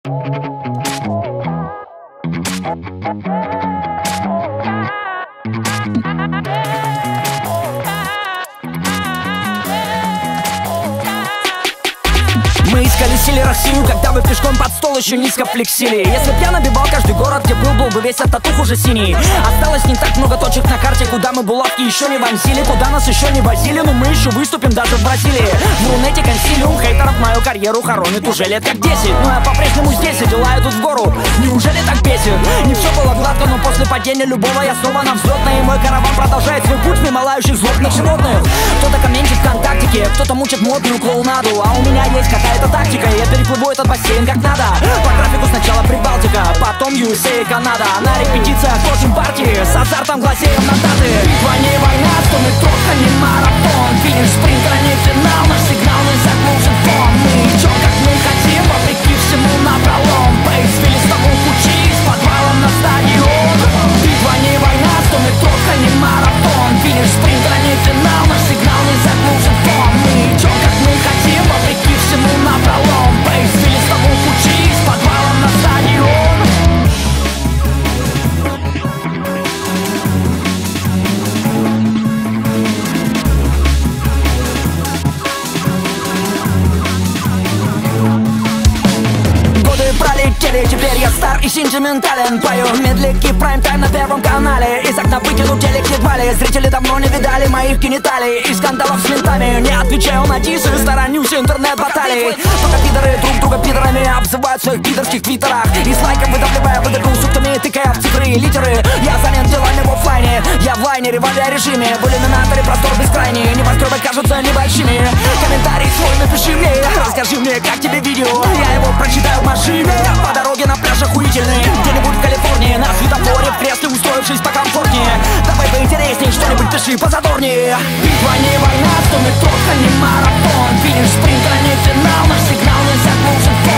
Мы исколесили Россию, когда вы пешком под стол еще низко флексили. Если б я набивал каждый город, где был бы весь от татух уже синий. Осталось не так много точек на карте, куда мы булавки еще не вонзили, куда нас еще не возили, но мы еще выступим даже в Бразилии. В Рунете консилиум хейтеров мою карьеру хоронит уже лет как 10. Но я по-прежнему здесь, и дела идут в гору. Неужели так бесит? Не все было гладко, но после падения любого я снова на взлетной. И мой караван продолжает свой путь мимо лающих злобных животных. Кто-то комментит ВКонтактике, кто-то мучит модную клоунаду. А у меня есть какая-то тактика, я переплыву этот бассейн как надо. По графику сначала Прибалтика, потом USA и Канада. На репетициях крутим партии, с азартом глазеем на даты. Битва не война, 100 метров, а не марафон. Финиш спринтера не финал, наш сигнал не заглушит фон. Мы идем как мы хотим, вопреки всему напролом. Бейс филистовую пути с подвалом на стадион. Битва не война, 100 метров, а не марафон. Финиш спринтера не финал, наш сигнал не заглушит фон. Мы идем как мы хотим, вопреки всему напролом. Бейс филистовую пути с подвалом на стадион. Пролетели, теперь я стар и сентиментален. Пою медляки в прайм-тайм на Первом канале. Из окна выкинул телек едва ли. Зрители давно не видали моих гениталий и скандалов с ментами. Не отвечаю на дисы, сторонюсь интернет-баталий. Пока пидоры друг друга пидорами обзывают в своих пидорских твиттерах. Из лайков выдавливая выдоху суктами, тыкая в цифры и литеры. Я занят делами в оффлайне, я в лайнере, в авиарежиме. В иллюминаторе простор бескрайний, небоскребы кажутся небольшими. Комментарий свой напиши мне, расскажи мне, как тебе видео. Я его прочитаю в машине, по дороге на пляж охуительный. Где-нибудь в Калифорнии, на светофоре, в кресле устроившись покомфортнее. Давай поинтересней, что-нибудь пиши позадорнее. Битва не война, 100 метров, а не марафон. Финиш спринтера не финал, наш сигнал не заглушит фон.